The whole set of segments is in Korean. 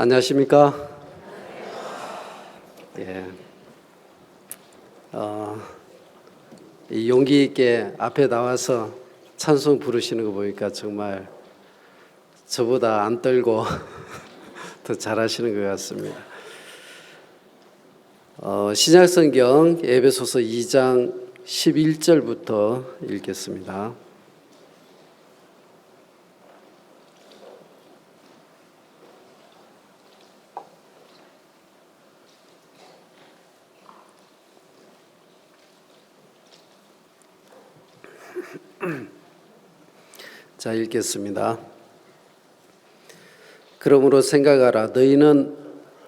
안녕하십니까? 예. 이 용기 있게 앞에 나와서 찬송 부르시는 거 보니까 정말 저보다 안 떨고 더 잘하시는 것 같습니다. 신약성경 에베소서 2장 11절부터 읽겠습니다. 자, 읽겠습니다. 그러므로 생각하라. 너희는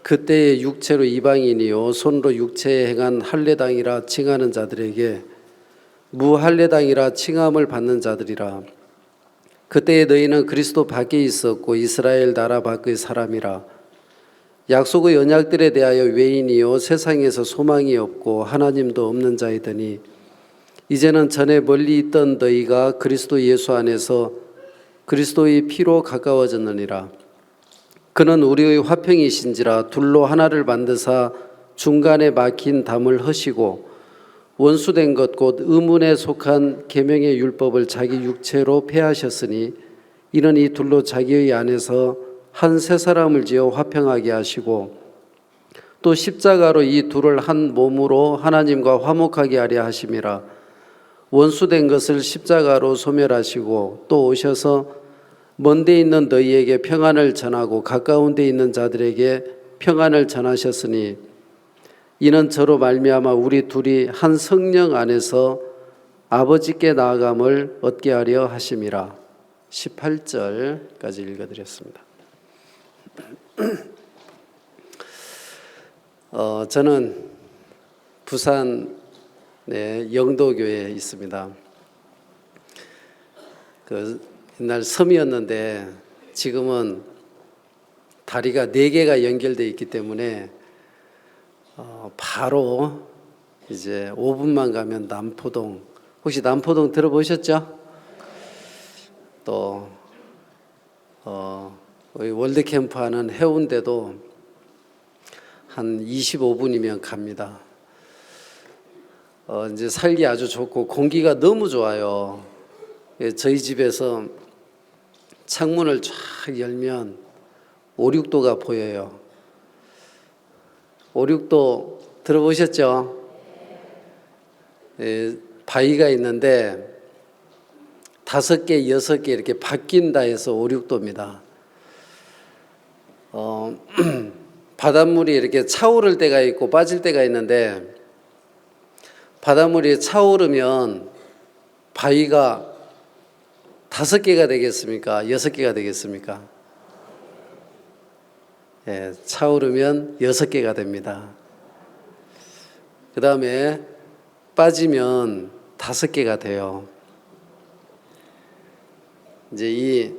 그때의 육체로 이방인이요 손으로 육체에 행한 할례당이라 칭하는 자들에게 무할례당이라 칭함을 받는 자들이라. 그때에 너희는 그리스도 밖에 있었고 이스라엘 나라 밖의 사람이라. 약속의 언약들에 대하여 외인이요 세상에서 소망이 없고 하나님도 없는 자이더니 이제는 전에 멀리 있던 너희가 그리스도 예수 안에서 그리스도의 피로 가까워졌느니라. 그는 우리의 화평이신지라 둘로 하나를 만드사 중간에 막힌 담을 허시고 원수된 것 곧 의문에 속한 계명의 율법을 자기 육체로 폐하셨으니 이는 이 둘로 자기의 안에서 한 새 사람을 지어 화평하게 하시고 또 십자가로 이 둘을 한 몸으로 하나님과 화목하게 하려 하심이라. 원수된 것을 십자가로 소멸하시고 또 오셔서 먼 데 있는 너희에게 평안을 전하고 가까운 데 있는 자들에게 평안을 전하셨으니 이는 저로 말미암아 우리 둘이 한 성령 안에서 아버지께 나아감을 얻게 하려 하심이라. 18절까지 읽어드렸습니다. 저는 부산 영도교회에 있습니다. 옛날 섬이었는데 지금은 다리가 4개가 연결되어 있기 때문에 바로 이제 5분만 가면 남포동, 혹시 남포동 들어보셨죠? 또 월드캠프 하는 해운대도 한 25분이면 갑니다. 이제 살기 아주 좋고 공기가 너무 좋아요. 저희 집에서 창문을 쫙 열면 오륙도가 보여요. 오륙도 들어보셨죠? 바위가 있는데 5개, 6개 이렇게 바뀐다 해서 오륙도입니다. 바닷물이 이렇게 차오를 때가 있고 빠질 때가 있는데 바닷물이 차오르면 바위가 5개가 되겠습니까? 6개가 되겠습니까? 예, 차오르면 6개가 됩니다. 그 다음에 빠지면 5개가 돼요. 이제 이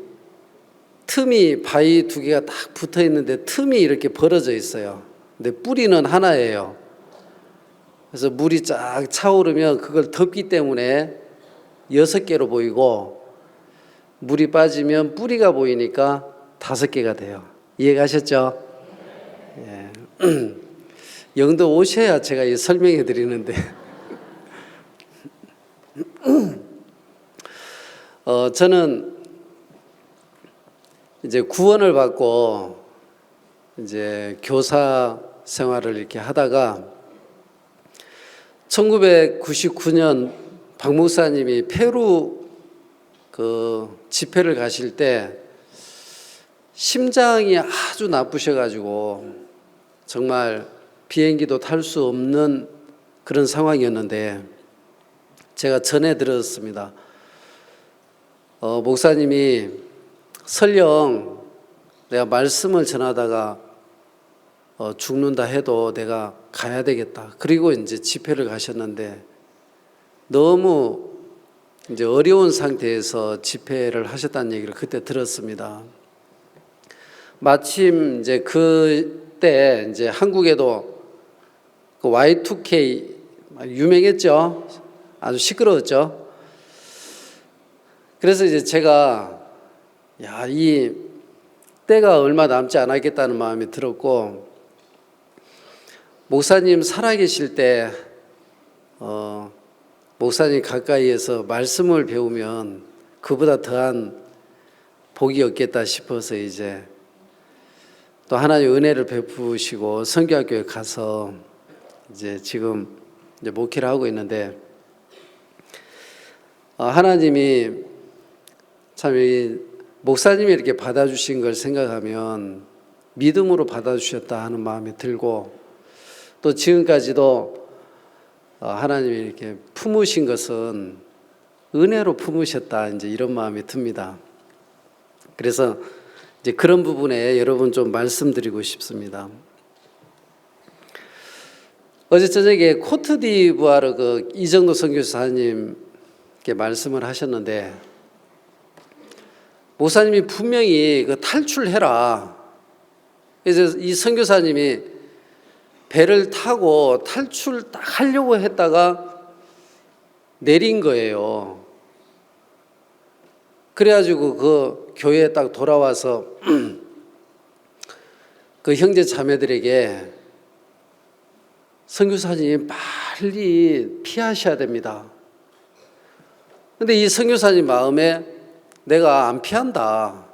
틈이 바위 2개가 딱 붙어 있는데 틈이 이렇게 벌어져 있어요. 근데 뿌리는 하나예요. 그래서 물이 쫙 차오르면 그걸 덮기 때문에 6개로 보이고 물이 빠지면 뿌리가 보이니까 5개가 돼요. 이해가셨죠? 예. 영도 오셔야 제가 설명해 드리는데 저는 이제 구원을 받고 이제 교사 생활을 이렇게 하다가 1999년 박 목사님이 페루 집회를 가실 때 심장이 아주 나쁘셔가지고 정말 비행기도 탈 수 없는 그런 상황이었는데 제가 전해 들었습니다. 목사님이 설령 내가 말씀을 전하다가 죽는다 해도 내가 가야 되겠다. 그리고 이제 집회를 가셨는데 너무 이제 어려운 상태에서 집회를 하셨다는 얘기를 그때 들었습니다. 마침 이제 그때 이제 한국에도 그 Y2K 유명했죠. 아주 시끄러웠죠. 그래서 이제 제가 이 때가 얼마 남지 않았겠다는 마음이 들었고, 목사님 살아계실 때 목사님 가까이에서 말씀을 배우면 그보다 더한 복이 없겠다 싶어서 이제 또 하나님 은혜를 베푸시고 선교학교에 가서 이제 지금 이제 목회를 하고 있는데, 하나님이 참 이 목사님이 이렇게 받아주신 걸 생각하면 믿음으로 받아주셨다 하는 마음이 들고, 또 지금까지도 하나님이 이렇게 품으신 것은 은혜로 품으셨다, 이제 이런 마음이 듭니다. 그래서 이제 그런 부분에 여러분 좀 말씀드리고 싶습니다. 어제 저녁에 코트디부아르 그 이정도 선교사님께 말씀을 하셨는데, 목사님이 분명히 그 탈출해라. 그래서 이 선교사님이 배를 타고 탈출 딱 하려고 했다가 내린 거예요. 그래가지고 그 교회에 딱 돌아와서 그 형제 자매들에게 선교사님 빨리 피하셔야 됩니다. 근데 이 선교사님 마음에 내가 안 피한다.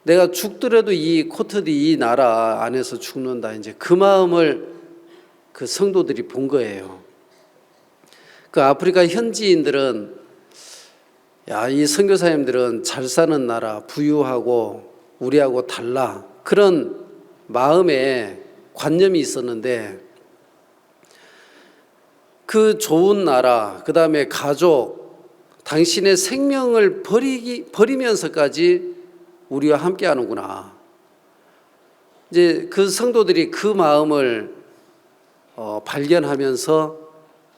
내가 죽더라도 이 코트디 이 나라 안에서 죽는다. 이제 그 마음을 그 성도들이 본 거예요. 그 아프리카 현지인들은 야, 이 선교사님들은 잘 사는 나라, 부유하고 우리하고 달라. 그런 마음에 관념이 있었는데, 그 좋은 나라, 그 다음에 가족, 당신의 생명을 버리면서까지 우리와 함께 하는구나. 이제 그 성도들이 그 마음을 발견하면서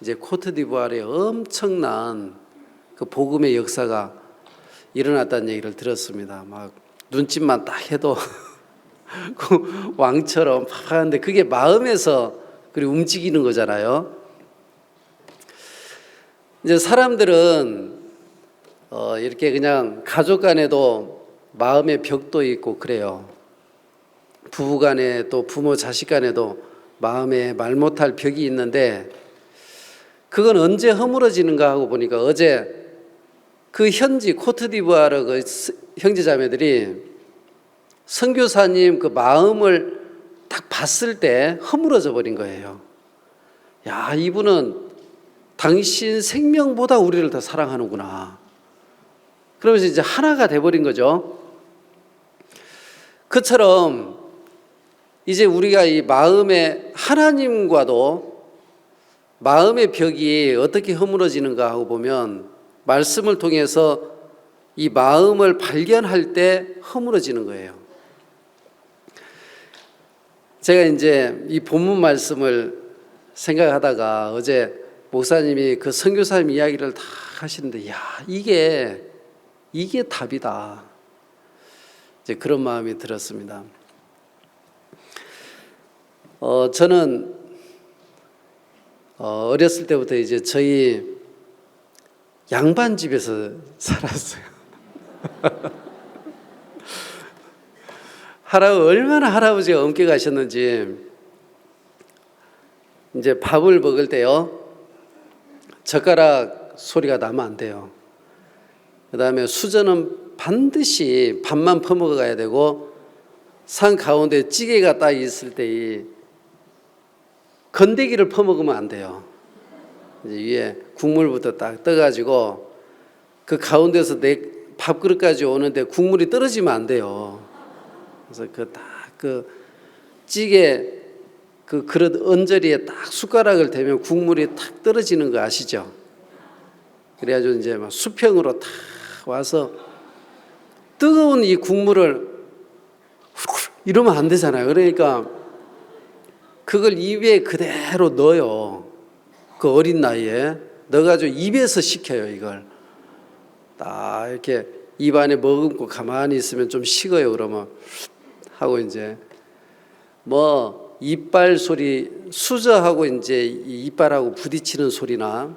이제 코트디부아르에 엄청난 그 복음의 역사가 일어났다는 얘기를 들었습니다. 막 눈짓만 딱 해도 그 왕처럼 하는데 그게 마음에서 그리 움직이는 거잖아요. 이제 사람들은 이렇게 그냥 가족 간에도 마음의 벽도 있고 그래요. 부부 간에 또 부모 자식 간에도 마음에 말 못할 벽이 있는데, 그건 언제 허물어지는가 하고 보니까 어제 그 현지 코트디부아르 그 형제자매들이 선교사님 그 마음을 딱 봤을 때 허물어져 버린 거예요. 야, 이분은 당신 생명보다 우리를 더 사랑하는구나. 그러면서 이제 하나가 돼버린 거죠. 그처럼 이제 우리가 이 마음에 하나님과도 마음의 벽이 어떻게 허물어지는가 하고 보면 말씀을 통해서 이 마음을 발견할 때 허물어지는 거예요. 제가 이제 이 본문 말씀을 생각하다가 어제 목사님이 그 선교사님 이야기를 다 하시는데, 야, 이게 답이다. 이제 그런 마음이 들었습니다. 저는 어렸을 때부터 이제 저희 양반집에서 살았어요. 얼마나 할아버지가 엄게 가셨는지, 이제 밥을 먹을 때요, 젓가락 소리가 나면 안 돼요. 그 다음에 수저는 반드시 밥만 퍼먹어 가야 되고, 상 가운데 찌개가 딱 있을 때 이 건더기를 퍼먹으면 안 돼요. 이제 위에 국물부터 딱 떠가지고 그 가운데서 내 밥그릇까지 오는데 국물이 떨어지면 안 돼요. 그래서 그 찌개 그 그릇 언저리에 딱 숟가락을 대면 국물이 탁 떨어지는 거 아시죠? 그래가지고 이제 막 수평으로 탁 와서 뜨거운 이 국물을 이러면 안 되잖아요. 그러니까 그걸 입에 그대로 넣어요. 그 어린 나이에 넣어가지고 입에서 식혀요. 이걸 딱 이렇게 입 안에 머금고 가만히 있으면 좀 식어요. 그러면 하고 이제 뭐 이빨 소리, 수저하고 이제 이빨하고 부딪히는 소리나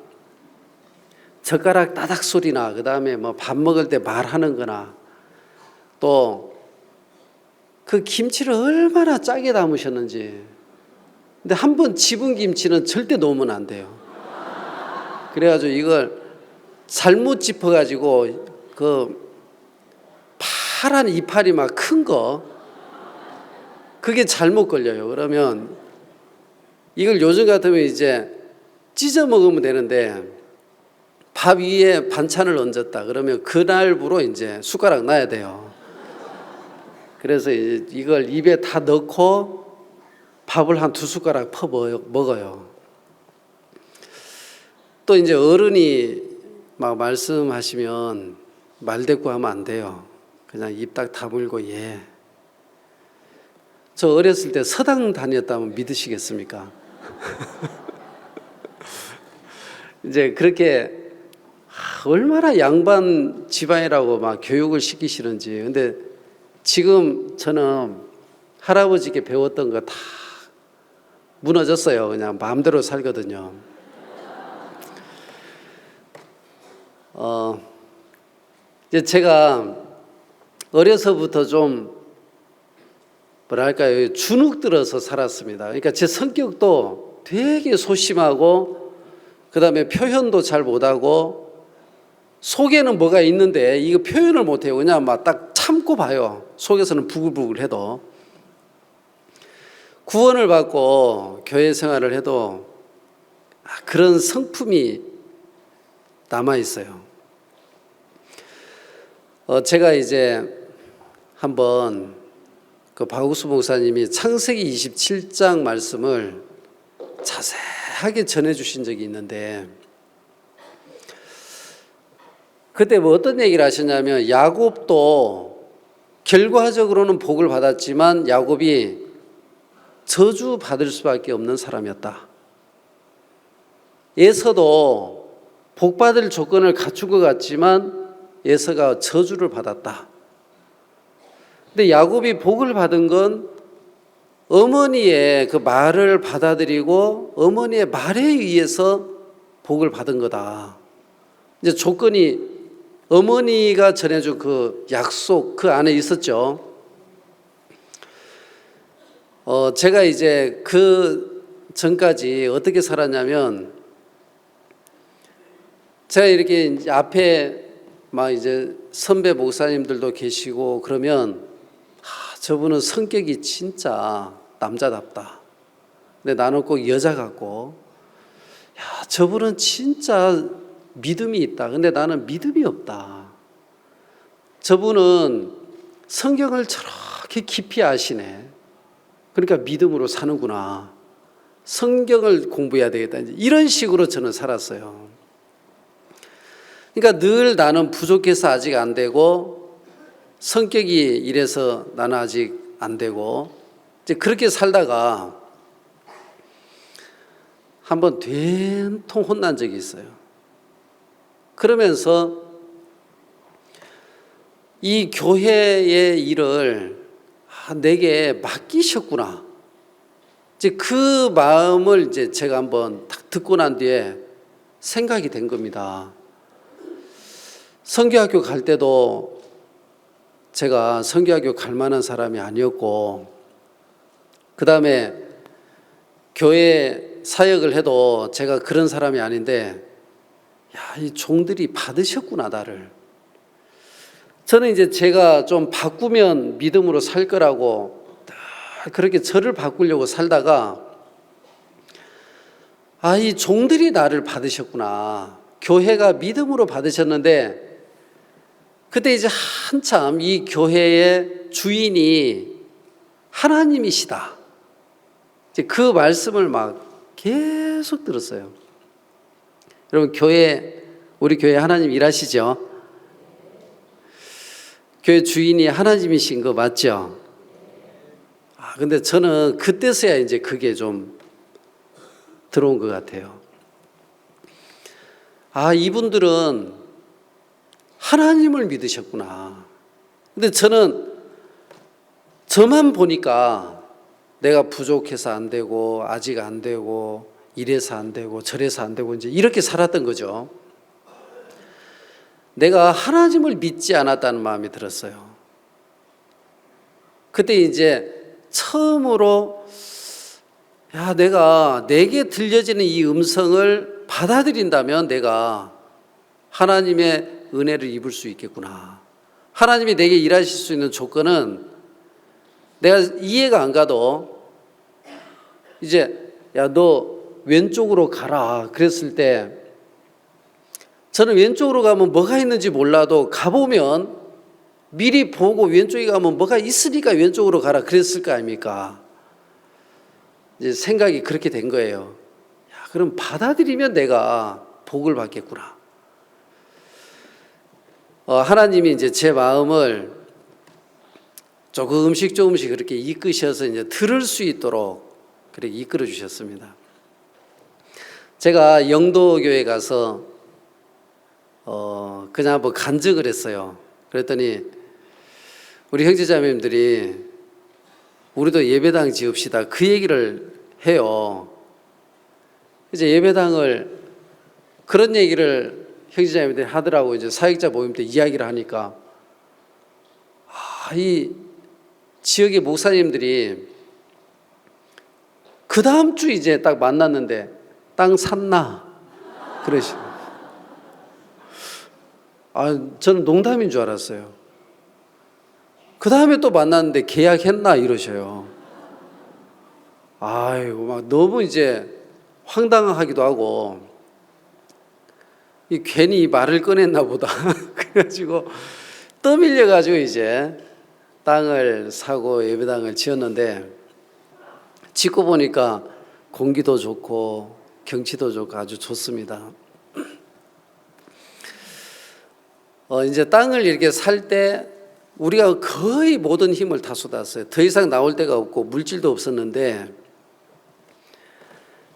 젓가락 따닥 소리나, 그 다음에 뭐 밥 먹을 때 말하는 거나, 또 그 김치를 얼마나 짜게 담으셨는지. 근데 한 번 집은 김치는 절대 놓으면 안 돼요. 그래가지고 이걸 잘못 짚어가지고 그 파란 이파리 막 큰 거, 그게 잘못 걸려요. 그러면 이걸 요즘 같으면 이제 찢어 먹으면 되는데, 밥 위에 반찬을 얹었다 그러면 그날부로 이제 숟가락 놔야 돼요. 그래서 이걸 입에 다 넣고 밥을 한 2숟가락 퍼 먹어요. 또 이제 어른이 막 말씀하시면 말대꾸하면 안 돼요. 그냥 입 딱 다물고 예. 저 어렸을 때 서당 다녔다면 믿으시겠습니까? 이제 그렇게 얼마나 양반 집안이라고 막 교육을 시키시는지. 근데 지금 저는 할아버지께 배웠던 거 다 무너졌어요. 그냥 마음대로 살거든요. 이제 제가 어려서부터 좀 뭐랄까요, 주눅 들어서 살았습니다. 그러니까 제 성격도 되게 소심하고, 그 다음에 표현도 잘 못하고, 속에는 뭐가 있는데 이거 표현을 못해요. 그냥 막 딱 참고 봐요. 속에서는 부글부글 해도. 구원을 받고 교회 생활을 해도 그런 성품이 남아있어요. 제가 이제 한번 그 박욱수 목사님이 창세기 27장 말씀을 자세하게 전해주신 적이 있는데, 그때 뭐 어떤 얘기를 하셨냐면, 야곱도 결과적으로는 복을 받았지만 야곱이 저주받을 수밖에 없는 사람이었다. 에서도 복받을 조건을 갖춘 것 같지만 에서가 저주를 받았다. 근데 야곱이 복을 받은 건 어머니의 그 말을 받아들이고 어머니의 말에 의해서 복을 받은 거다. 이제 조건이 어머니가 전해준 그 약속 그 안에 있었죠. 제가 이제 그 전까지 어떻게 살았냐면, 제가 이렇게 이제 앞에 막 이제 선배 목사님들도 계시고 그러면 저분은 성격이 진짜 남자답다. 근데 나는 꼭 여자 같고, 저분은 진짜 믿음이 있다. 근데 나는 믿음이 없다. 저분은 성경을 저렇게 깊이 아시네. 그러니까 믿음으로 사는구나. 성경을 공부해야 되겠다. 이런 식으로 저는 살았어요. 그러니까 늘 나는 부족해서 아직 안 되고, 성격이 이래서 나는 아직 안 되고, 이제 그렇게 살다가 한번 된통 혼난 적이 있어요. 그러면서 이 교회의 일을 내게 맡기셨구나. 이제 그 마음을 이제 제가 한번 딱 듣고 난 뒤에 생각이 된 겁니다. 선교학교 갈 때도 제가 선교학교 갈 만한 사람이 아니었고, 그 다음에 교회 사역을 해도 제가 그런 사람이 아닌데, 이 종들이 받으셨구나, 나를. 저는 이제 제가 좀 바꾸면 믿음으로 살 거라고 그렇게 저를 바꾸려고 살다가, 이 종들이 나를 받으셨구나. 교회가 믿음으로 받으셨는데, 그때 이제 한참 이 교회의 주인이 하나님이시다. 이제 그 말씀을 막 계속 들었어요. 여러분, 우리 교회 하나님 일하시죠? 교회 주인이 하나님이신 거 맞죠? 근데 저는 그때서야 이제 그게 좀 들어온 것 같아요. 이분들은 하나님을 믿으셨구나. 근데 저는 저만 보니까 내가 부족해서 안 되고, 아직 안 되고, 이래서 안 되고, 저래서 안 되고, 이제 이렇게 살았던 거죠. 내가 하나님을 믿지 않았다는 마음이 들었어요. 그때 이제 처음으로 야, 내게 들려지는 이 음성을 받아들인다면 내가 하나님의 은혜를 입을 수 있겠구나. 하나님이 내게 일하실 수 있는 조건은 내가 이해가 안 가도 이제 야, 너 왼쪽으로 가라. 그랬을 때 저는 왼쪽으로 가면 뭐가 있는지 몰라도 가보면 미리 보고 왼쪽에 가면 뭐가 있으니까 왼쪽으로 가라. 그랬을 거 아닙니까? 이제 생각이 그렇게 된 거예요. 야, 그럼 받아들이면 내가 복을 받겠구나. 하나님이 이제 제 마음을 조금씩 그렇게 이끄셔서 이제 들을 수 있도록 그렇게 이끌어 주셨습니다. 제가 영도교회 가서 그냥 한번 간증을 했어요. 그랬더니 우리 형제자매님들이 우리도 예배당 지읍시다 그 얘기를 해요. 이제 예배당을 그런 얘기를 형제자매님들이 하더라고. 이제 사역자 모임 때 이야기를 하니까 이 지역의 목사님들이 그 다음 주 이제 딱 만났는데 땅 샀나 그러시고 저는 농담인 줄 알았어요. 그 다음에 또 만났는데 계약했나 이러셔요. 아이고 막 너무 이제 황당하기도 하고 괜히 말을 꺼냈나 보다. 그래가지고 떠밀려가지고 이제 땅을 사고 예배당을 지었는데 짓고 보니까 공기도 좋고 경치도 좋고 아주 좋습니다. 이제 땅을 이렇게 살 때 우리가 거의 모든 힘을 다 쏟았어요. 더 이상 나올 데가 없고 물질도 없었는데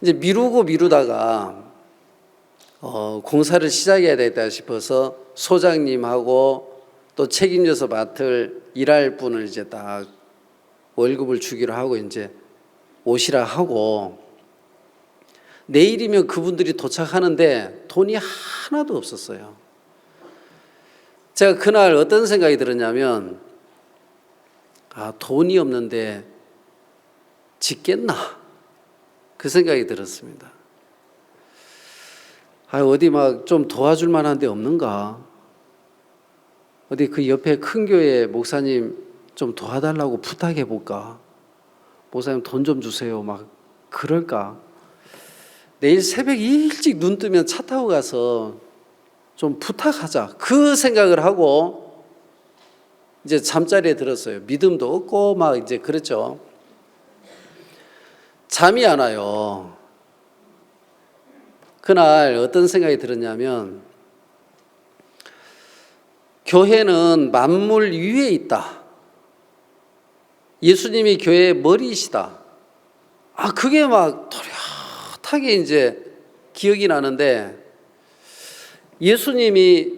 이제 미루다가 공사를 시작해야 되겠다 싶어서 소장님하고 또 책임져서 맡을 일할 분을 이제 딱 월급을 주기로 하고 이제 오시라 하고 내일이면 그분들이 도착하는데 돈이 하나도 없었어요. 제가 그날 어떤 생각이 들었냐면 돈이 없는데 짓겠나 그 생각이 들었습니다. 어디 막 좀 도와줄 만한 데 없는가? 어디 그 옆에 큰 교회 목사님 좀 도와달라고 부탁해 볼까? 목사님 돈 좀 주세요. 막 그럴까? 내일 새벽 일찍 눈 뜨면 차 타고 가서 좀 부탁하자. 그 생각을 하고 이제 잠자리에 들었어요. 믿음도 없고 막 이제 그랬죠. 잠이 안 와요. 그날 어떤 생각이 들었냐면 교회는 만물 위에 있다. 예수님이 교회의 머리이시다. 그게 막 또렷하게 이제 기억이 나는데 예수님이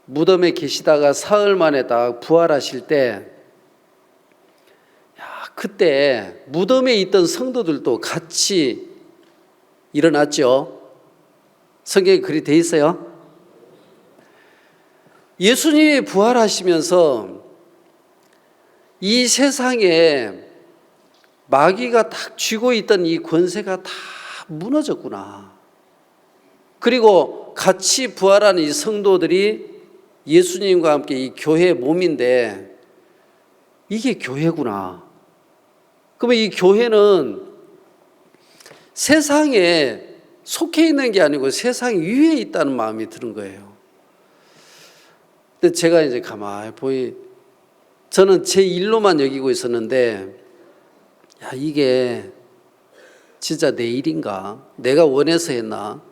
무덤에 계시다가 사흘 만에 딱 부활하실 때 그때 무덤에 있던 성도들도 같이 일어났죠. 성경에 그리 돼 있어요. 예수님이 부활하시면서 이 세상에 마귀가 딱 쥐고 있던 이 권세가 다 무너졌구나. 그리고 같이 부활한 이 성도들이 예수님과 함께 이 교회의 몸인데 이게 교회구나. 그러면 이 교회는 세상에 속해 있는 게 아니고 세상 위에 있다는 마음이 드는 거예요. 근데 제가 이제 가만히 보니 저는 제 일로만 여기고 있었는데 이게 진짜 내 일인가? 내가 원해서 했나?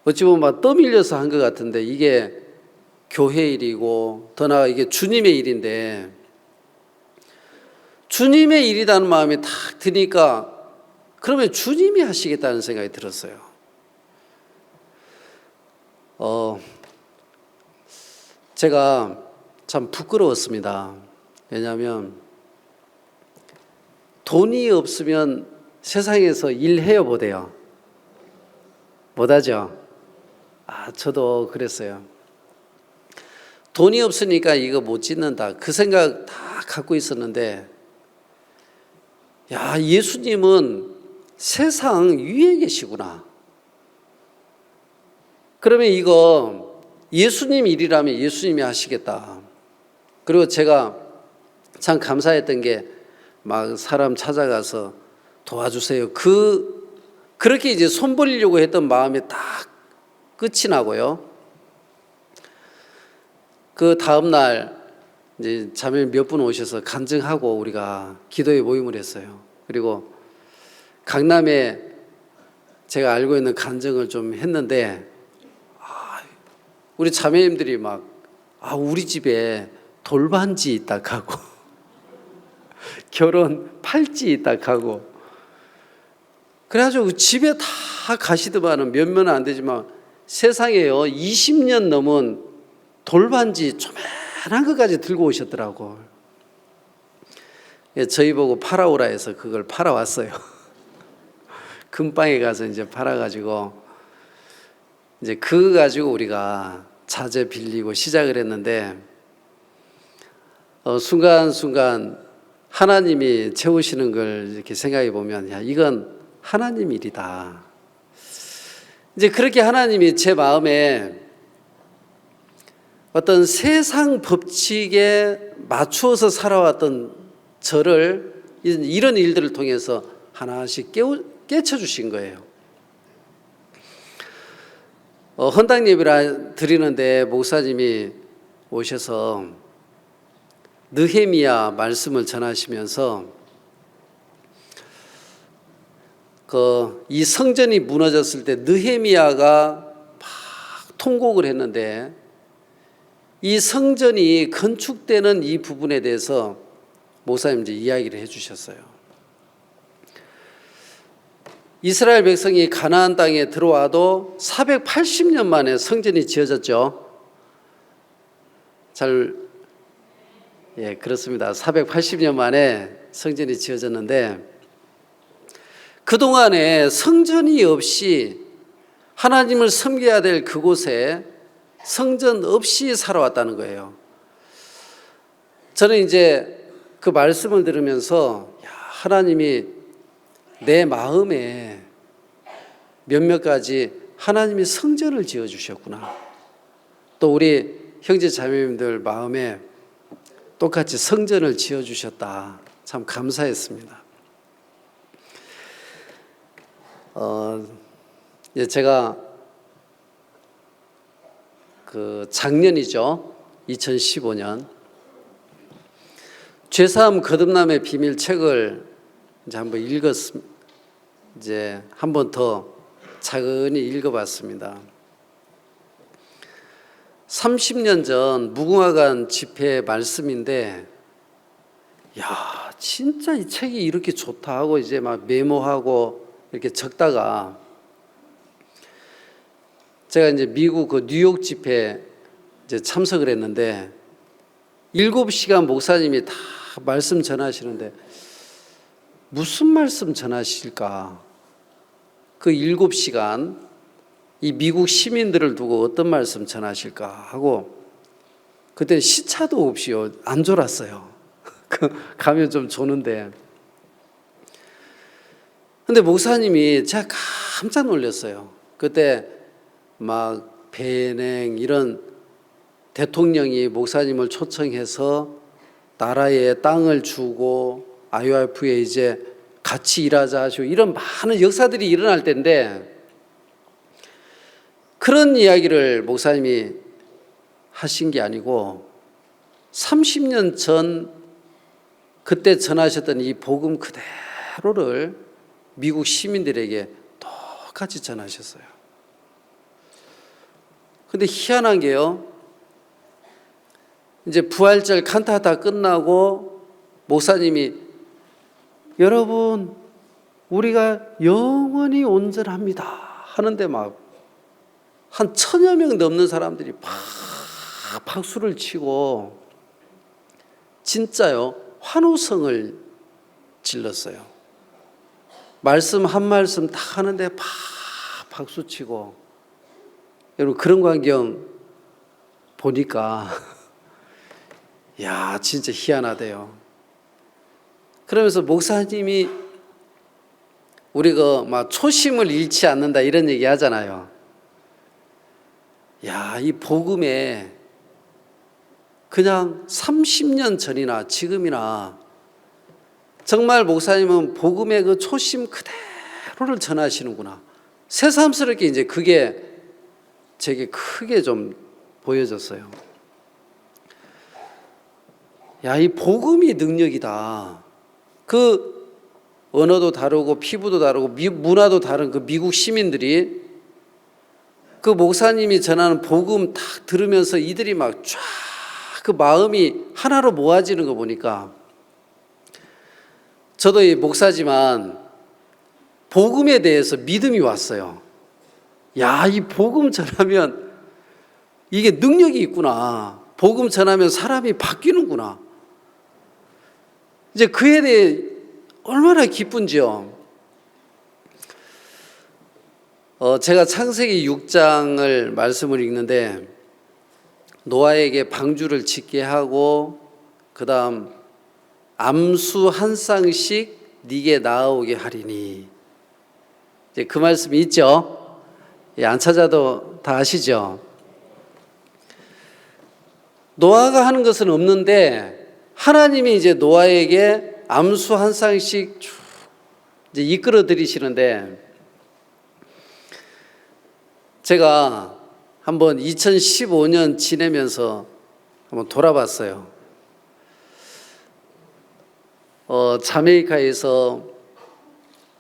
어찌 보면 막 떠밀려서 한 것 같은데 이게 교회 일이고 더 나아가 이게 주님의 일인데 주님의 일이라는 마음이 딱 드니까 그러면 주님이 하시겠다는 생각이 들었어요. 제가 참 부끄러웠습니다. 왜냐하면 돈이 없으면 세상에서 일해요, 못해요? 못하죠? 저도 그랬어요. 돈이 없으니까 이거 못 짓는다. 그 생각 다 갖고 있었는데, 야, 예수님은 세상 위에 계시구나. 그러면 이거 예수님 일이라면 예수님이 하시겠다. 그리고 제가 참 감사했던 게 막 사람 찾아가서 도와주세요. 그렇게 이제 손 벌리려고 했던 마음이 딱 끝이 나고요. 그 다음 날 이제 자매 몇 분 오셔서 간증하고 우리가 기도의 모임을 했어요. 그리고 강남에 제가 알고 있는 간증을 좀 했는데, 우리 자매님들이 막 우리 집에 돌반지 있다 하고 결혼 팔찌 있다 하고, 그래가지고 집에 다 가시더만은 몇몇은 안 되지만 세상에요 20년 넘은 돌반지 조그만한 것까지 들고 오셨더라고. 저희 보고 팔아오라 해서 그걸 팔아왔어요. 금방에 가서 이제 팔아가지고 이제 그거 가지고 우리가 자재 빌리고 시작을 했는데, 순간순간 하나님이 채우시는 걸 이렇게 생각해 보면, 야, 이건 하나님 일이다. 이제 그렇게 하나님이 제 마음에 어떤 세상 법칙에 맞추어서 살아왔던 저를 이런 일들을 통해서 하나씩 깨쳐주신 거예요. 헌당 예배를 드리는데 목사님이 오셔서 느헤미야 말씀을 전하시면서 이 성전이 무너졌을 때 느헤미야가 막 통곡을 했는데, 이 성전이 건축되는 이 부분에 대해서 목사님 이제 이야기를 해주셨어요. 이스라엘 백성이 가나안 땅에 들어와도 480년 만에 성전이 지어졌죠. 예, 그렇습니다. 480년 만에 성전이 지어졌는데, 그동안에 성전이 없이 하나님을 섬겨야 될 그곳에 성전 없이 살아왔다는 거예요. 저는 이제 그 말씀을 들으면서, 야, 하나님이 내 마음에 몇몇 가지 하나님이 성전을 지어주셨구나. 또 우리 형제 자매님들 마음에 똑같이 성전을 지어주셨다. 참 감사했습니다. 제가 작년이죠. 2015년 죄사함 거듭남의 비밀 책을 이제 한번 읽었습니다. 이제 한 번 더 차근히 읽어봤습니다. 30년 전 무궁화관 집회 말씀인데, 야, 진짜 이 책이 이렇게 좋다 하고 이제 막 메모하고 이렇게 적다가, 제가 이제 미국 그 뉴욕 집회 이제 참석을 했는데 7시간 목사님이 다 말씀 전하시는데 무슨 말씀 전하실까? 그 7시간 이 미국 시민들을 두고 어떤 말씀 전하실까 하고, 그때 시차도 없이요, 안 졸았어요. 가면 좀 조는데. 근데 목사님이 제가 깜짝 놀랐어요. 그때 막 배행 이런 대통령이 목사님을 초청해서 나라에 땅을 주고 IOF에 이제 같이 일하자 하시고 이런 많은 역사들이 일어날 때인데, 그런 이야기를 목사님이 하신 게 아니고 30년 전 그때 전하셨던 이 복음 그대로를 미국 시민들에게 똑같이 전하셨어요. 근데 희한한 게요, 이제 부활절 칸타타 끝나고 목사님이 여러분 우리가 영원히 온전합니다 하는데 막 한 1000여 명 넘는 사람들이 막 박수를 치고 진짜요 환호성을 질렀어요. 말씀 한 말씀 다 하는데 막 박수 치고. 여러분 그런 광경 보니까 야, 진짜 희한하대요. 그러면서 목사님이 우리가 막 초심을 잃지 않는다 이런 얘기 하잖아요. 야, 이 복음에 그냥 30년 전이나 지금이나 정말 목사님은 복음의 그 초심 그대로를 전하시는구나. 새삼스럽게 이제 그게 제게 크게 좀 보여졌어요. 야, 이 복음이 능력이다. 그 언어도 다르고 피부도 다르고 문화도 다른 그 미국 시민들이 그 목사님이 전하는 복음 딱 들으면서 이들이 막 쫙 그 마음이 하나로 모아지는 거 보니까 저도 이 목사지만 복음에 대해서 믿음이 왔어요. 야, 이 복음 전하면 이게 능력이 있구나. 복음 전하면 사람이 바뀌는구나. 이제 그에 대해 얼마나 기쁜지요. 제가 창세기 6장을 말씀을 읽는데 노아에게 방주를 짓게 하고 그 다음 암수 한 쌍씩 네게 낳아오게 하리니, 이제 그 말씀이 있죠. 안 찾아도 다 아시죠. 노아가 하는 것은 없는데 하나님이 이제 노아에게 암수 한 쌍씩 쭉 이제 이끌어 들이시는데, 제가 한번 2015년 지내면서 한번 돌아봤어요. 자메이카에서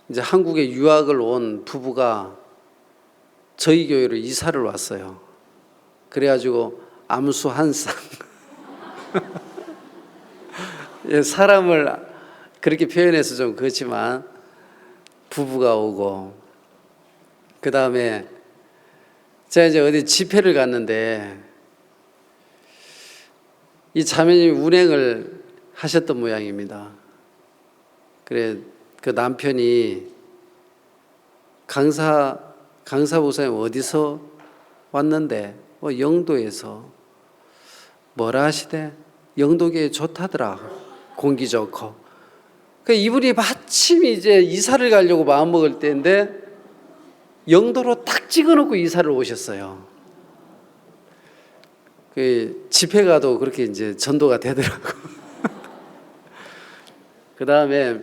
이제 한국에 유학을 온 부부가 저희 교회로 이사를 왔어요. 그래가지고 암수 한 쌍. 사람을 그렇게 표현해서 좀 그렇지만 부부가 오고, 그 다음에 제가 이제 어디 집회를 갔는데 이 자매님이 운행을 하셨던 모양입니다. 그래, 그 남편이 강사 목사님 어디서 왔는데, 영도에서. 뭐라 하시대? 영도교회 좋다더라. 공기 좋고. 그 이분이 마침 이제 이사를 가려고 마음먹을 때인데 영도로 딱 찍어놓고 이사를 오셨어요. 그 집회 가도 그렇게 이제 전도가 되더라고. 그 다음에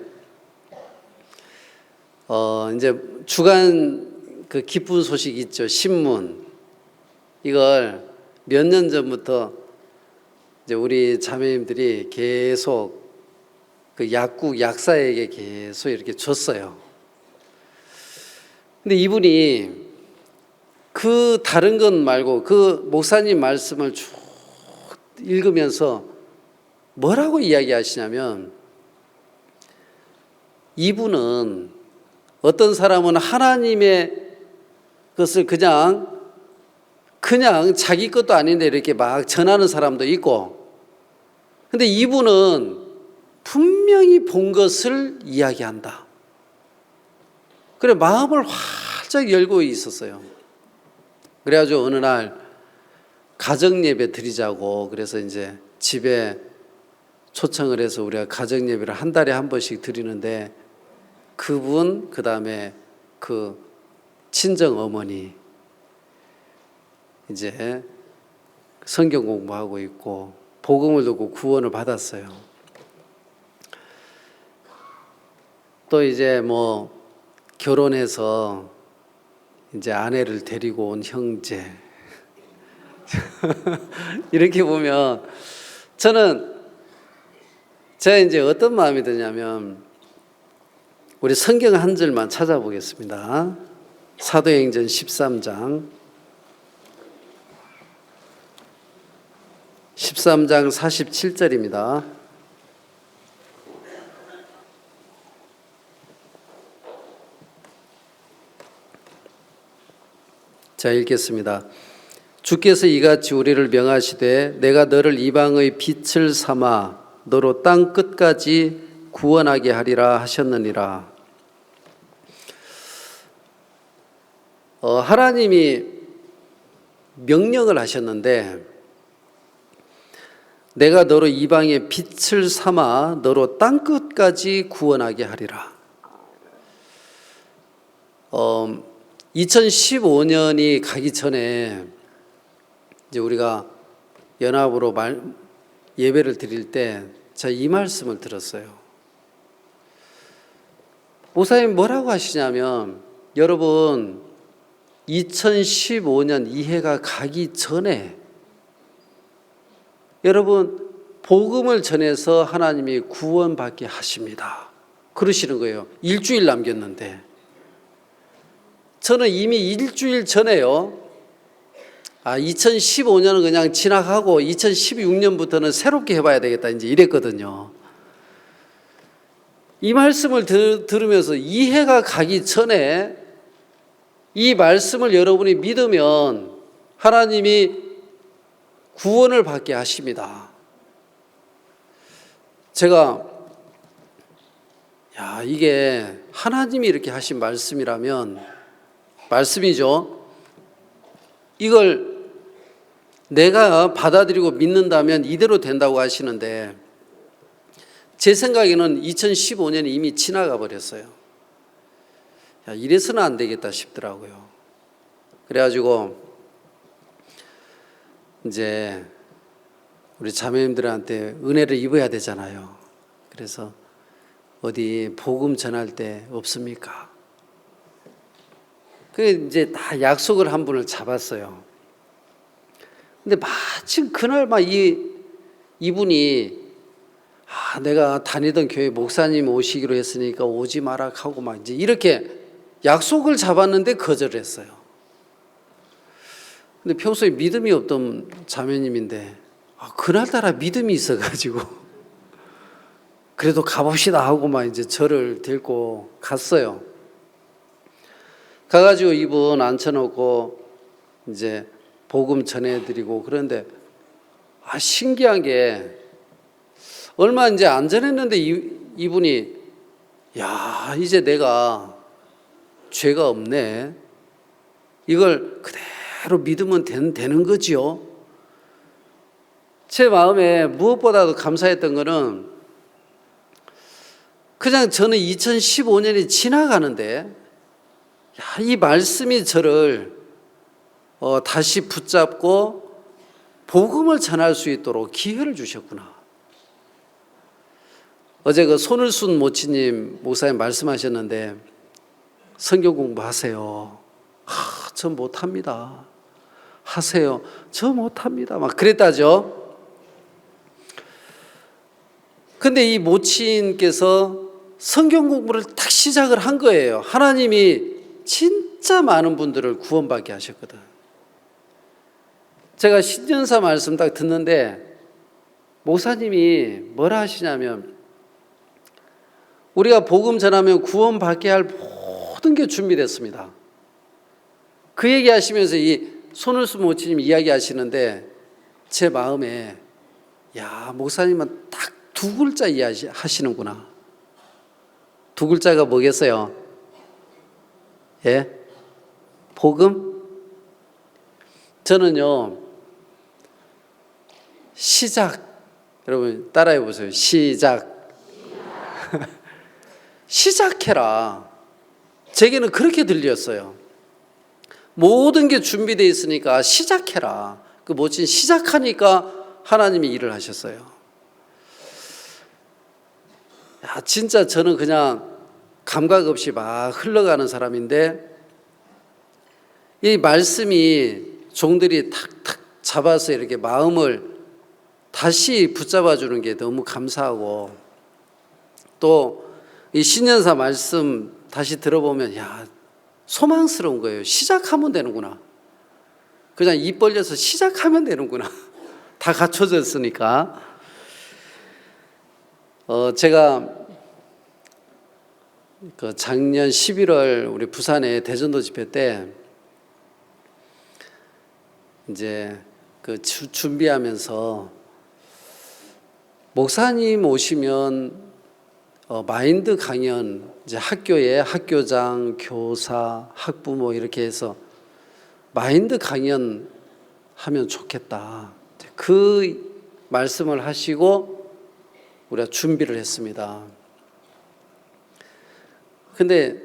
이제 주간 그 기쁜 소식 있죠. 신문. 이걸 몇 년 전부터 이제 우리 자매님들이 계속 그 약국 약사에게 계속 이렇게 줬어요. 근데 이분이 그 다른 것 말고 그 목사님 말씀을 쭉 읽으면서 뭐라고 이야기하시냐면, 이분은 어떤 사람은 하나님의 것을 그냥 자기 것도 아닌데 이렇게 막 전하는 사람도 있고, 근데 이분은 분명히 본 것을 이야기한다. 그래, 마음을 활짝 열고 있었어요. 그래가지고 어느 날 가정 예배 드리자고, 그래서 이제 집에 초청을 해서 우리가 가정 예배를 한 달에 한 번씩 드리는데, 그분, 그 다음에 그 친정 어머니 이제 성경 공부하고 있고 복음을 듣고 구원을 받았어요. 또 이제 뭐 결혼해서 이제 아내를 데리고 온 형제. 이렇게 보면 제가 이제 어떤 마음이 드냐면, 우리 성경 한 절만 찾아보겠습니다. 사도행전 13장 47절입니다. 자, 읽겠습니다. 주께서 이같이 우리를 명하시되 내가 너를 이방의 빛을 삼아 너로 땅 끝까지 구원하게 하리라 하셨느니라. 하나님이 명령을 하셨는데 내가 너로 이방의 빛을 삼아 너로 땅 끝까지 구원하게 하리라. 2015년이 가기 전에 이제 우리가 연합으로 예배를 드릴 때 제가 이 말씀을 들었어요. 목사님 뭐라고 하시냐면, 여러분 2015년 이 해가 가기 전에 여러분 복음을 전해서 하나님이 구원받게 하십니다. 그러시는 거예요. 일주일 남겼는데. 저는 이미 일주일 전에요. 2015년은 그냥 지나가고 2016년부터는 새롭게 해봐야 되겠다 이제 이랬거든요. 이 말씀을 들으면서 이 해가 가기 전에 이 말씀을 여러분이 믿으면 하나님이 구원을 받게 하십니다. 제가 이게 하나님이 이렇게 하신 말씀이죠. 이걸 내가 받아들이고 믿는다면 이대로 된다고 하시는데, 제 생각에는 2015년이 이미 지나가 버렸어요. 이래서는 안 되겠다 싶더라고요. 그래가지고 이제 우리 자매님들한테 은혜를 입어야 되잖아요. 그래서 어디 복음 전할 때 없습니까? 그 이제 다 약속을 한 분을 잡았어요. 근데 마침 그날 이분이 내가 다니던 교회 목사님 오시기로 했으니까 오지 마라 하고 이제 이렇게 약속을 잡았는데 거절했어요. 근데 평소에 믿음이 없던 자매님인데 그날따라 믿음이 있어가지고 그래도 가봅시다 하고 이제 저를 데리고 갔어요. 가가지고 이분 앉혀놓고 이제 복음 전해드리고 그런데 신기한 게, 얼마 이제 안 전했는데 이분이 이제 내가 죄가 없네, 이걸 그대로 믿으면 되는 거지요. 제 마음에 무엇보다도 감사했던 거는, 그냥 저는 2015년이 지나가는데 이 말씀이 저를 다시 붙잡고 복음을 전할 수 있도록 기회를 주셨구나. 어제 그 손을순 모치님 목사님 말씀하셨는데, 성경 공부하세요. 저 못합니다. 하세요. 저 못합니다. 막 그랬다죠. 근데 이 모친께서 성경 공부를 딱 시작을 한 거예요. 하나님이 진짜 많은 분들을 구원받게 하셨거든. 제가 신년사 말씀 딱 듣는데 목사님이 뭐라 하시냐면, 우리가 복음 전하면 구원받게 할 모든 게 준비됐습니다. 그 얘기하시면서 이 손을순 모치님 이야기하시는데 제 마음에 목사님은 딱 두 글자 이야기하시는구나. 두 글자가 뭐겠어요? 복음? 저는요, 시작. 여러분 따라해 보세요. 시작. 시작해라. 제게는 그렇게 들렸어요. 모든 게 준비되어 있으니까 시작해라. 그 모친 시작하니까 하나님이 일을 하셨어요. 진짜 저는 그냥 감각 없이 막 흘러가는 사람인데, 이 말씀이 종들이 탁탁 잡아서 이렇게 마음을 다시 붙잡아 주는 게 너무 감사하고, 또 이 신년사 말씀 다시 들어보면 소망스러운 거예요. 시작하면 되는구나. 그냥 입 벌려서 시작하면 되는구나. 다 갖춰졌으니까. 제가 그 작년 11월 우리 부산의 대전도 집회 때 이제 그 준비하면서, 목사님 오시면 마인드 강연, 이제 학교에 학교장, 교사, 학부모 이렇게 해서 마인드 강연 하면 좋겠다. 그 말씀을 하시고 우리가 준비를 했습니다. 근데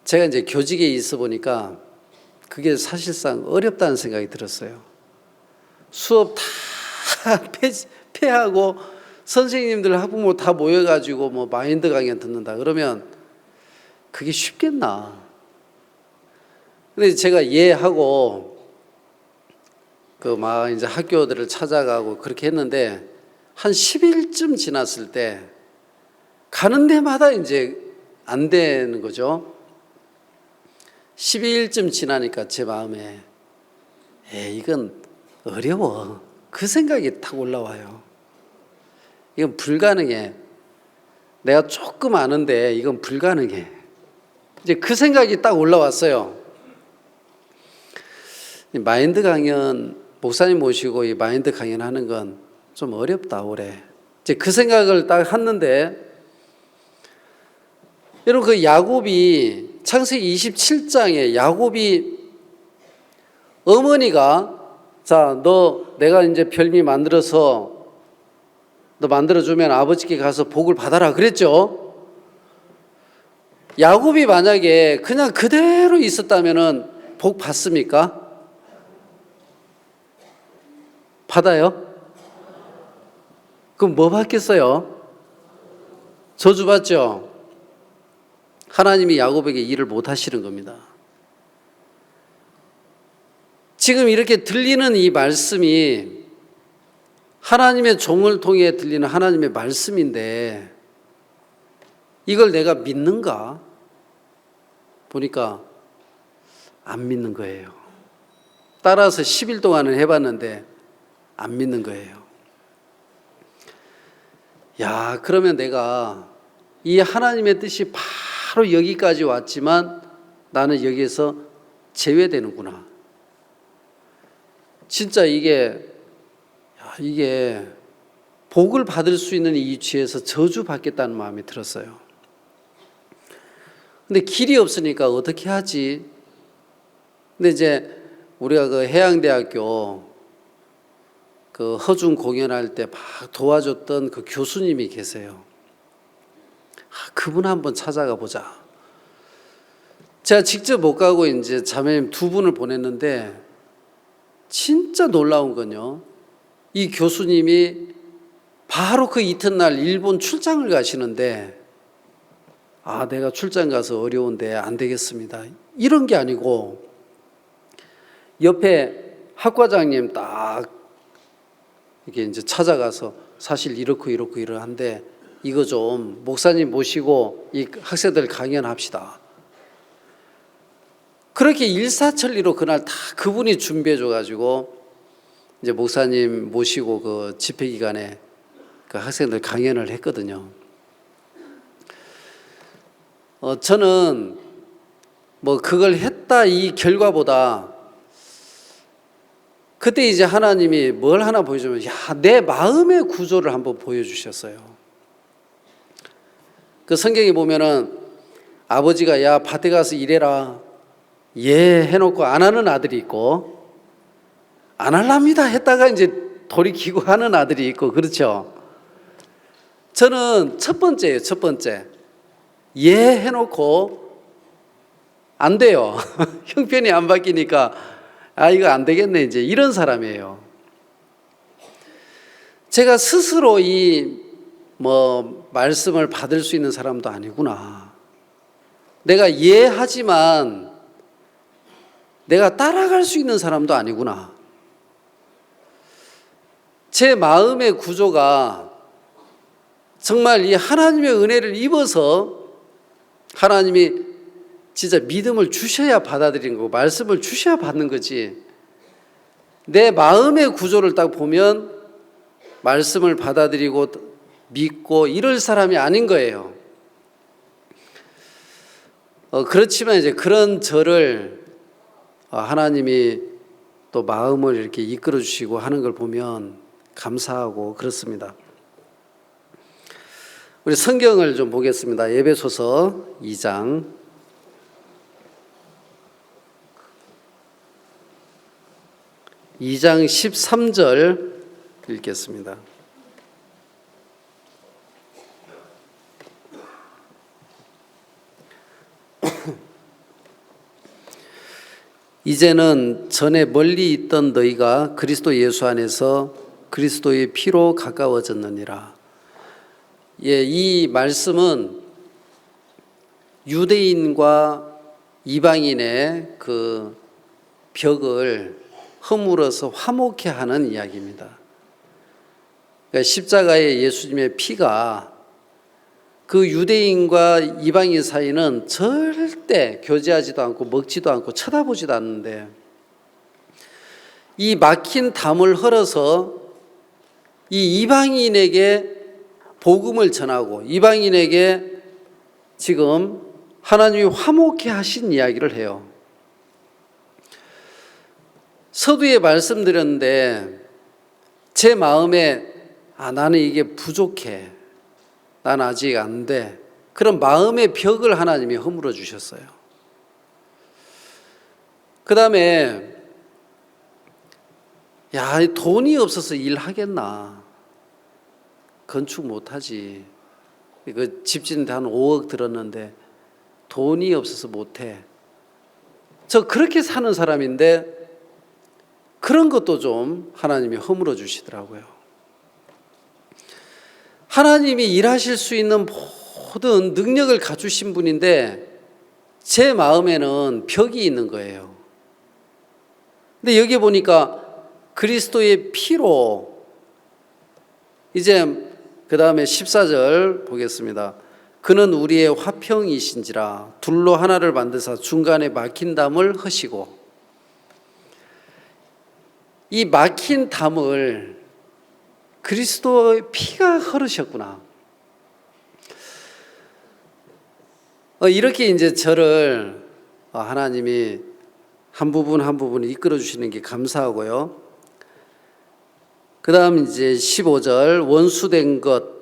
제가 이제 교직에 있어 보니까 그게 사실상 어렵다는 생각이 들었어요. 수업 다 폐하고 선생님들 학부모 다 모여가지고 뭐 마인드 강연 듣는다 그러면 그게 쉽겠나? 근데 제가 이해하고 그 막 이제 학교들을 찾아가고 그렇게 했는데 한 10일쯤 지났을 때 가는 데마다 이제 안 되는 거죠. 12일쯤 지나니까 제 마음에 이건 어려워. 그 생각이 딱 올라와요. 이건 불가능해. 내가 조금 아는데 이건 불가능해. 이제 그 생각이 딱 올라왔어요. 마인드 강연, 목사님 모시고 이 마인드 강연 하는 건 좀 어렵다, 올해. 이제 그 생각을 딱 했는데, 여러분, 그 야곱이, 창세기 27장에 야곱이 어머니가, 자, 내가 이제 별미 만들어서 너 만들어주면 아버지께 가서 복을 받아라. 그랬죠? 야곱이 만약에 그냥 그대로 있었다면은 복 받습니까? 받아요? 그럼 뭐 받겠어요? 저주 받죠? 하나님이 야곱에게 일을 못 하시는 겁니다. 지금 이렇게 들리는 이 말씀이 하나님의 종을 통해 들리는 하나님의 말씀인데 이걸 내가 믿는가? 보니까 안 믿는 거예요. 따라서 10일 동안은 해봤는데 안 믿는 거예요. 야, 그러면 내가 이 하나님의 뜻이 바로 여기까지 왔지만 나는 여기에서 제외되는구나. 진짜 이게 복을 받을 수 있는 이 위치에서 저주받겠다는 마음이 들었어요. 근데 길이 없으니까 어떻게 하지? 근데 이제 우리가 그 해양대학교 그 허중 공연할 때 막 도와줬던 그 교수님이 계세요. 그분 한번 찾아가 보자. 제가 직접 못 가고 이제 자매님 두 분을 보냈는데 진짜 놀라운 건요. 이 교수님이 바로 그 이튿날 일본 출장을 가시는데 내가 출장 가서 어려운데 안 되겠습니다. 이런 게 아니고 옆에 학과장님 딱 이게 이제 찾아가서 사실 이렇고 이러한데 이거 좀 목사님 모시고 이 학생들 강연합시다. 그렇게 일사천리로 그날 다 그분이 준비해 줘가지고 이제 목사님 모시고 그 집회 기간에 그 학생들 강연을 했거든요. 저는 뭐 그걸 했다 이 결과보다 그때 이제 하나님이 뭘 하나 보여주면 내 마음의 구조를 한번 보여주셨어요. 그 성경에 보면은 아버지가 밭에 가서 일해라 해놓고 안 하는 아들이 있고 안 할랍니다 했다가 이제 돌이키고 하는 아들이 있고 그렇죠. 저는 첫 번째예요. 첫 번째 해놓고 안 돼요. 형편이 안 바뀌니까 이거 안 되겠네 이제 이런 사람이에요. 제가 스스로 이 말씀을 받을 수 있는 사람도 아니구나. 내가 하지만 내가 따라갈 수 있는 사람도 아니구나. 제 마음의 구조가 정말 이 하나님의 은혜를 입어서 하나님이 진짜 믿음을 주셔야 받아들이는 거고 말씀을 주셔야 받는 거지. 내 마음의 구조를 딱 보면 말씀을 받아들이고 믿고 이럴 사람이 아닌 거예요. 그렇지만 이제 그런 저를 하나님이 또 마음을 이렇게 이끌어 주시고 하는 걸 보면 감사하고 그렇습니다. 우리 성경을 좀 보겠습니다. 에베소서 2장 13절 읽겠습니다. 이제는 전에 멀리 있던 너희가 그리스도 예수 안에서 그리스도의 피로 가까워졌느니라. 이 말씀은 유대인과 이방인의 그 벽을 허물어서 화목케 하는 이야기입니다. 그러니까 십자가의 예수님의 피가 그 유대인과 이방인 사이는 절대 교제하지도 않고 먹지도 않고 쳐다보지도 않는데, 이 막힌 담을 헐어서 이 이방인에게 복음을 전하고 이방인에게 지금 하나님이 화목케 하신 이야기를 해요. 서두에 말씀드렸는데 제 마음에 나는 이게 부족해, 난 아직 안 돼, 그런 마음의 벽을 하나님이 허물어 주셨어요. 그 다음에 돈이 없어서 일하겠나, 건축 못하지, 집 짓는데 한 5억 들었는데 돈이 없어서 못해, 저 그렇게 사는 사람인데 그런 것도 좀 하나님이 허물어 주시더라고요. 하나님이 일하실 수 있는 모든 능력을 갖추신 분인데 제 마음에는 벽이 있는 거예요. 근데 여기 보니까 그리스도의 피로, 이제 그 다음에 14절 보겠습니다. 그는 우리의 화평이신지라 둘로 하나를 만드사 중간에 막힌 담을 허시고. 이 막힌 담을 그리스도의 피가 흐르셨구나. 이렇게 이제 저를 하나님이 한 부분 한 부분 이끌어 주시는 게 감사하고요. 그 다음 이제 15절, 원수된 것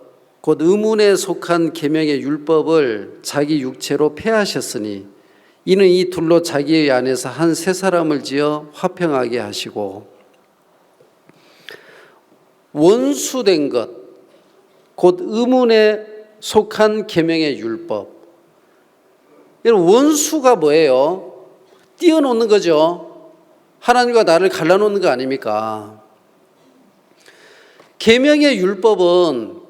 곧 의문에 속한 계명의 율법을 자기 육체로 폐하셨으니 이는 이 둘로 자기 안에서 한 새 사람을 지어 화평하게 하시고. 원수된 것 곧 의문에 속한 계명의 율법. 원수가 뭐예요? 띄어놓는 거죠. 하나님과 나를 갈라놓는 거 아닙니까? 계명의 율법은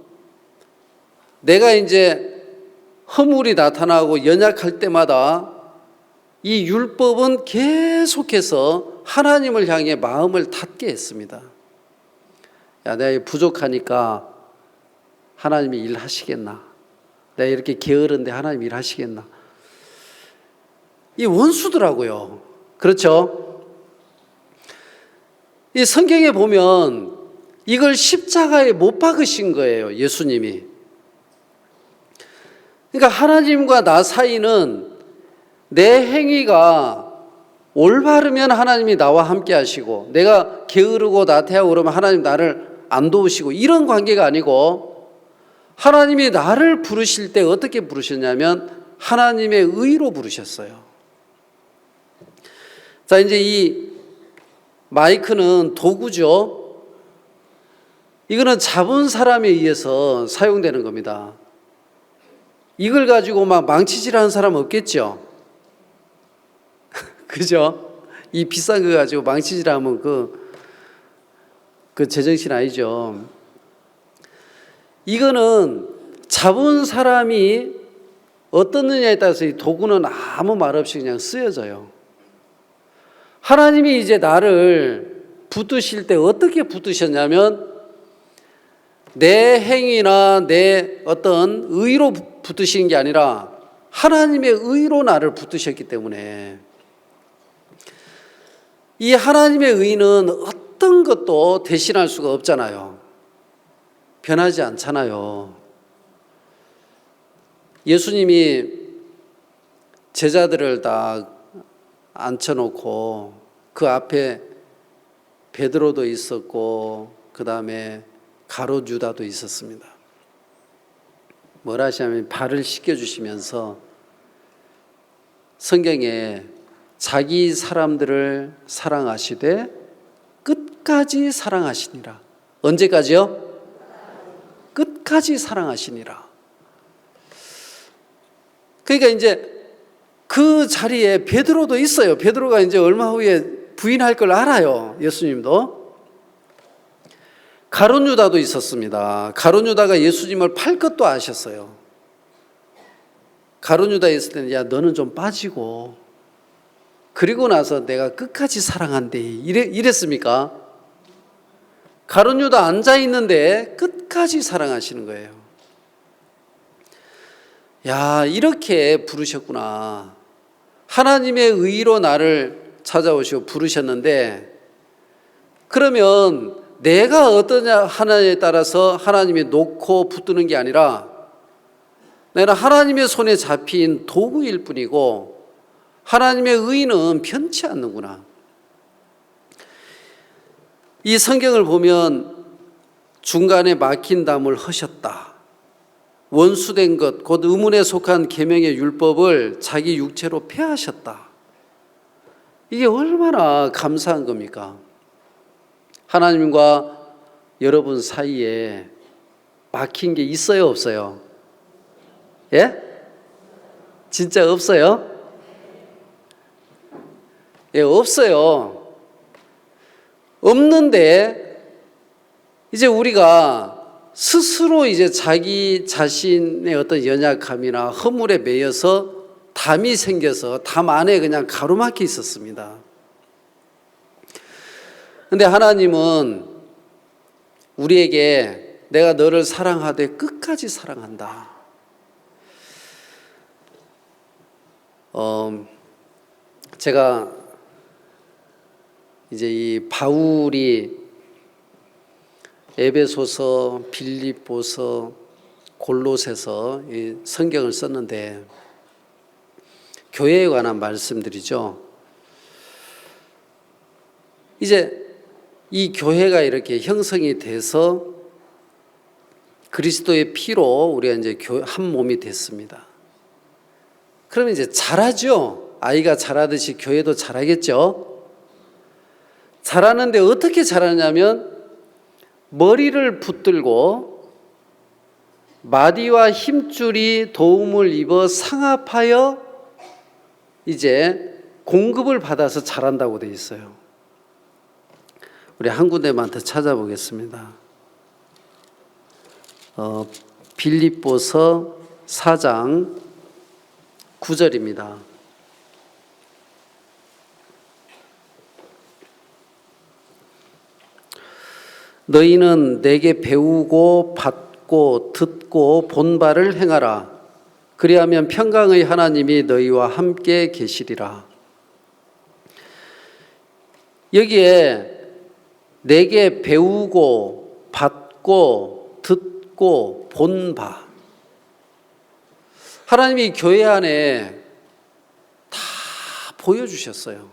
내가 이제 허물이 나타나고 연약할 때마다 이 율법은 계속해서 하나님을 향해 마음을 닫게 했습니다. 내가 부족하니까 하나님이 일하시겠나? 내가 이렇게 게으른데 하나님이 일하시겠나? 이 원수더라고요. 그렇죠? 이 성경에 보면 이걸 십자가에 못 박으신 거예요, 예수님이. 그러니까 하나님과 나 사이는 내 행위가 올바르면 하나님이 나와 함께 하시고, 내가 게으르고 나태하고 그러면 하나님 나를 안 도우시고, 이런 관계가 아니고 하나님이 나를 부르실 때 어떻게 부르셨냐면 하나님의 의로 부르셨어요. 자, 이제 이 마이크는 도구죠. 이거는 잡은 사람에 의해서 사용되는 겁니다. 이걸 가지고 막 망치질하는 사람 없겠죠? 그죠? 이 비싼 거 가지고 망치질하면 그 제정신 아니죠. 이거는 잡은 사람이 어떻느냐에 따라서 이 도구는 아무 말 없이 그냥 쓰여져요. 하나님이 이제 나를 붙드실 때 어떻게 붙드셨냐면 내 행위나 내 어떤 의로 붙드신 게 아니라 하나님의 의로 나를 붙드셨기 때문에, 이 하나님의 의는 어떤 것도 대신할 수가 없잖아요. 변하지 않잖아요. 예수님이 제자들을 다 앉혀놓고 그 앞에 베드로도 있었고 그 다음에 가롯 유다도 있었습니다. 뭐라 하시냐면 발을 씻겨주시면서 성경에 자기 사람들을 사랑하시되 끝까지 사랑하시니라. 언제까지요? 끝까지 사랑하시니라. 그러니까 이제 그 자리에 베드로도 있어요. 베드로가 이제 얼마 후에 부인할 걸 알아요. 예수님도. 가룟 유다도 있었습니다. 가룟 유다가 예수님을 팔 것도 아셨어요. 가룟 유다 있을 때는 야 너는 좀 빠지고 그리고 나서 내가 끝까지 사랑한대 이랬습니까? 가룟 유다 앉아 있는데 끝까지 사랑하시는 거예요. 야 이렇게 부르셨구나. 하나님의 의로 나를 찾아오시고 부르셨는데 그러면 내가 어떠냐 하나에 따라서 하나님이 놓고 붙드는 게 아니라 내가 하나님의 손에 잡힌 도구일 뿐이고 하나님의 의는 편치 않는구나. 이 성경을 보면 중간에 막힌 담을 허셨다. 원수된 것, 곧 의문에 속한 계명의 율법을 자기 육체로 폐하셨다. 이게 얼마나 감사한 겁니까? 하나님과 여러분 사이에 막힌 게 있어요, 없어요? 예? 진짜 없어요? 예, 없어요. 없는데 이제 우리가 스스로 이제 자기 자신의 어떤 연약함이나 허물에 매여서 담이 생겨서 담 안에 그냥 가로막혀 있었습니다. 근데 하나님은 우리에게 내가 너를 사랑하되 끝까지 사랑한다. 제가 이제 이 바울이 에베소서, 빌립보서, 골로새서 이 성경을 썼는데 교회에 관한 말씀들이죠. 이제 이 교회가 이렇게 형성이 돼서 그리스도의 피로 우리가 이제 한 몸이 됐습니다. 그러면 이제 자라죠. 아이가 자라듯이 교회도 자라겠죠. 자라는데 어떻게 자라냐면 머리를 붙들고 마디와 힘줄이 도움을 입어 상합하여 이제 공급을 받아서 자란다고 되어 있어요. 우리 한 군데만 더 찾아보겠습니다. 빌립보서 4장 9절입니다. 너희는 내게 배우고 받고 듣고 본 바를 행하라. 그리하면 평강의 하나님이 너희와 함께 계시리라. 여기에 내게 배우고 받고 듣고 본 바, 하나님이 교회 안에 다 보여주셨어요.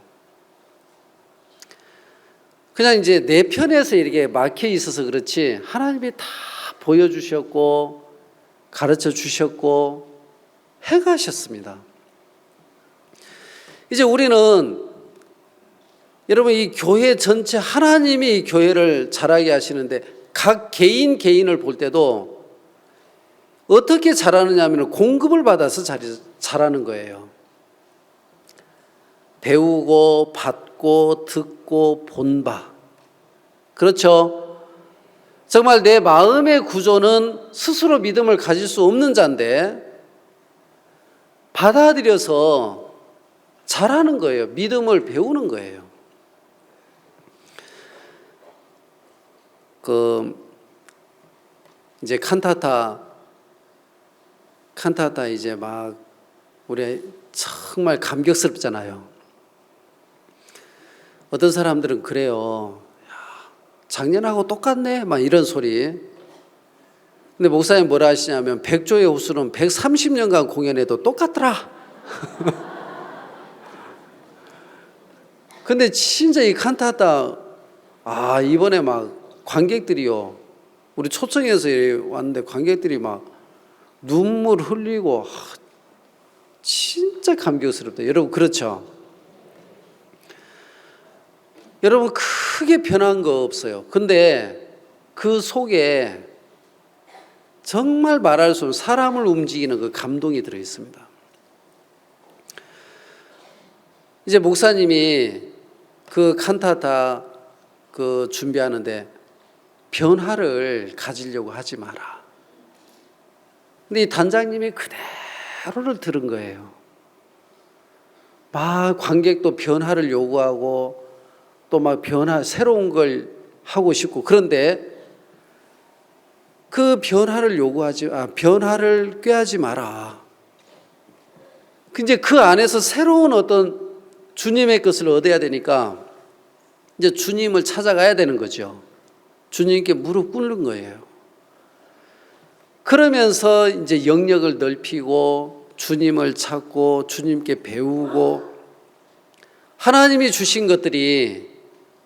그냥 이제 내 편에서 이렇게 막혀 있어서 그렇지 하나님이 다 보여주셨고 가르쳐 주셨고 행하셨습니다. 이제 우리는 여러분 이 교회 전체 하나님이 이 교회를 자라게 하시는데 각 개인을 볼 때도 어떻게 자라느냐 하면 공급을 받아서 자라는 거예요. 배우고 받고 듣고 본 바. 그렇죠? 정말 내 마음의 구조는 스스로 믿음을 가질 수 없는 자인데 받아들여서 자라는 거예요. 믿음을 배우는 거예요. 이제 칸타타 이제 막 우리 정말 감격스럽잖아요. 어떤 사람들은 그래요. 작년하고 똑같네 막 이런 소리. 근데 목사님 뭐라 하시냐면 백조의 호수는 130년간 공연해도 똑같더라. 근데 진짜 이 칸타타 이번에 막 관객들이요, 우리 초청해서 왔는데 관객들이 막 눈물 흘리고 진짜 감격스럽다. 여러분 그렇죠? 여러분 크게 변한 거 없어요. 근데 그 속에 정말 말할 수 없는 사람을 움직이는 그 감동이 들어 있습니다. 이제 목사님이 그 칸타타 그 준비하는데 변화를 가지려고 하지 마라. 근데 이 단장님이 그대로를 들은 거예요. 막 관객도 변화를 요구하고 또 막 새로운 걸 하고 싶고, 그런데 그 변화를 꾀하지 마라. 이제 그 안에서 새로운 어떤 주님의 것을 얻어야 되니까 이제 주님을 찾아가야 되는 거죠. 주님께 무릎 꿇는 거예요. 그러면서 이제 영역을 넓히고 주님을 찾고 주님께 배우고, 하나님이 주신 것들이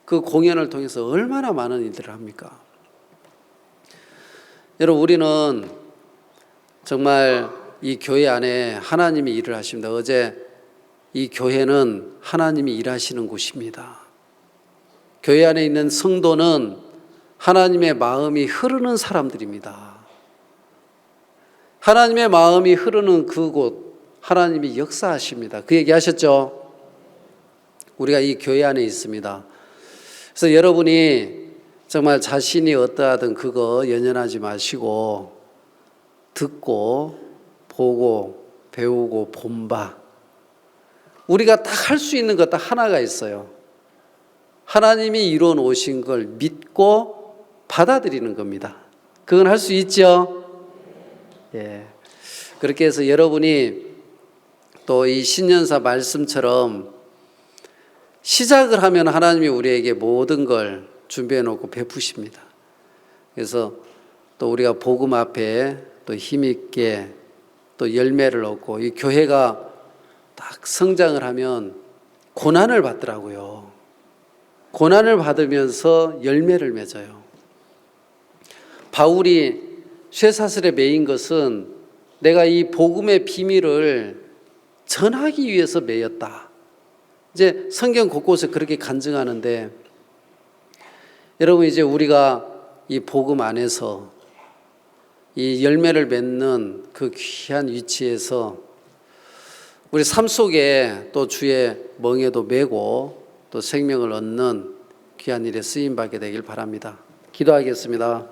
그 공연을 통해서 얼마나 많은 일들을 합니까? 여러분, 우리는 정말 이 교회 안에 하나님이 일을 하십니다. 어제 이 교회는 하나님이 일하시는 곳입니다. 교회 안에 있는 성도는 하나님의 마음이 흐르는 사람들입니다. 하나님의 마음이 흐르는 그곳, 하나님이 역사하십니다. 그 얘기 하셨죠? 우리가 이 교회 안에 있습니다. 그래서 여러분이 정말 자신이 어떠하든 그거 연연하지 마시고 듣고 보고 배우고 본바, 우리가 딱 할 수 있는 것 딱 하나가 있어요. 하나님이 이루어 놓으신 걸 믿고 받아들이는 겁니다. 그건 할 수 있죠? 예. 그렇게 해서 여러분이 또 이 신년사 말씀처럼 시작을 하면 하나님이 우리에게 모든 걸 준비해 놓고 베푸십니다. 그래서 또 우리가 복음 앞에 또 힘있게 또 열매를 얻고, 이 교회가 딱 성장을 하면 고난을 받더라고요. 고난을 받으면서 열매를 맺어요. 바울이 쇠사슬에 매인 것은 내가 이 복음의 비밀을 전하기 위해서 매였다. 이제 성경 곳곳에 그렇게 간증하는데, 여러분, 이제 우리가 이 복음 안에서 이 열매를 맺는 그 귀한 위치에서 우리 삶 속에 또 주의 멍에도 메고 또 생명을 얻는 귀한 일에 쓰임받게 되길 바랍니다. 기도하겠습니다.